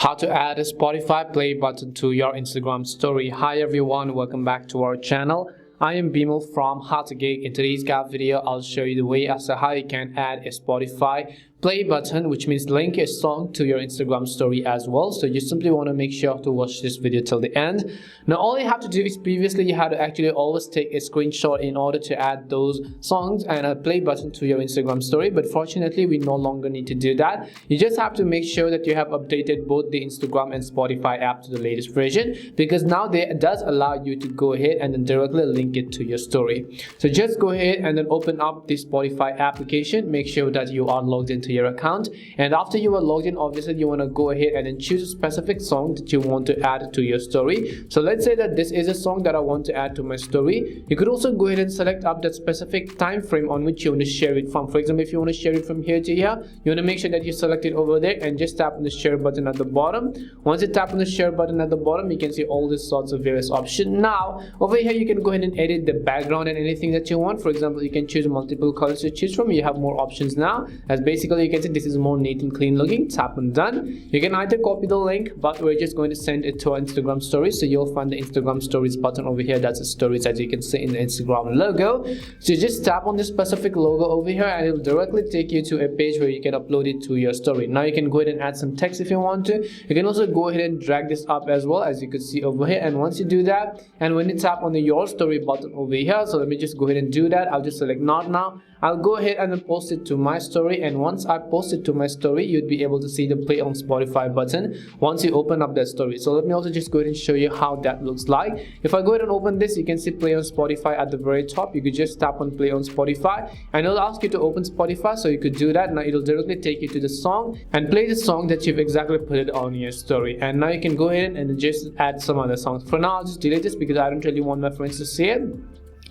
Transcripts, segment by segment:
How to add a Spotify play button to your Instagram story. Hi everyone, welcome back to our channel. I am Bimal from Geek. In today's video, I'll show you the way as to how you can add a Spotify play button, which means link a song to your Instagram story as well. So you simply want to make sure to watch this video till the end. Now all you have to do is previously you had to actually always take a screenshot in order to add those songs and a play button to your Instagram story, but fortunately we no longer need to do that. You just have to make sure that you have updated both the Instagram and Spotify app to the latest version, because now it does allow you to go ahead and then directly link it to your story. So just go ahead and then open up the Spotify application. Make sure that you are logged into your account, and after you are logged in, obviously you want to go ahead and then choose a specific song that you want to add to your story. So let's say that this is a song that I want to add to my story. You could also go ahead and select up that specific time frame on which you want to share it from. For example, if you want to share it from here to here, you want to make sure that you select it over there and just tap on the share button at the bottom. Once you tap on the share button at the bottom, you can see all these sorts of various options. Now over here you can go ahead and edit the background and anything that you want. For example, you can choose multiple colors to choose from. You have more options now, as basically you can see this is more neat and clean looking. Tap on done. You can either copy the link, but we're just going to send it to our Instagram story. So you'll find the Instagram stories button over here. That's the stories, as you can see in the Instagram logo. So you just tap on this specific logo over here and it will directly take you to a page where you can upload it to your story. Now you can go ahead and add some text if you want to. You can also go ahead and drag this up as well, as you can see over here. And once you do that, and when you tap on the your story button over here, so let me just go ahead and do that. I'll just select not now. I'll go ahead and then post it to my story, and once I post it to my story, you'd be able to see the play on Spotify button once you open up that story. So let me also just go ahead and show you how that looks like. If I go ahead and open this, you can see play on Spotify at the very top. You could just tap on play on Spotify and it'll ask you to open Spotify, so you could do that. Now it'll directly take you to the song and play the song that you've exactly put it on your story. And now you can go ahead and just add some other songs. For now, I'll just delete this because I don't really want my friends to see it.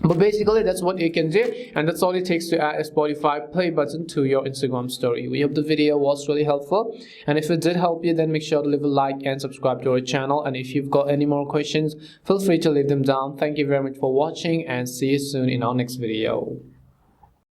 But basically that's what you can do, and that's all it takes to add a Spotify play button to your Instagram story. We hope the video was really helpful, and if it did help you, then make sure to leave a like and subscribe to our channel. And if you've got any more questions, feel free to leave them down. Thank you very much for watching, and see you soon in our next video.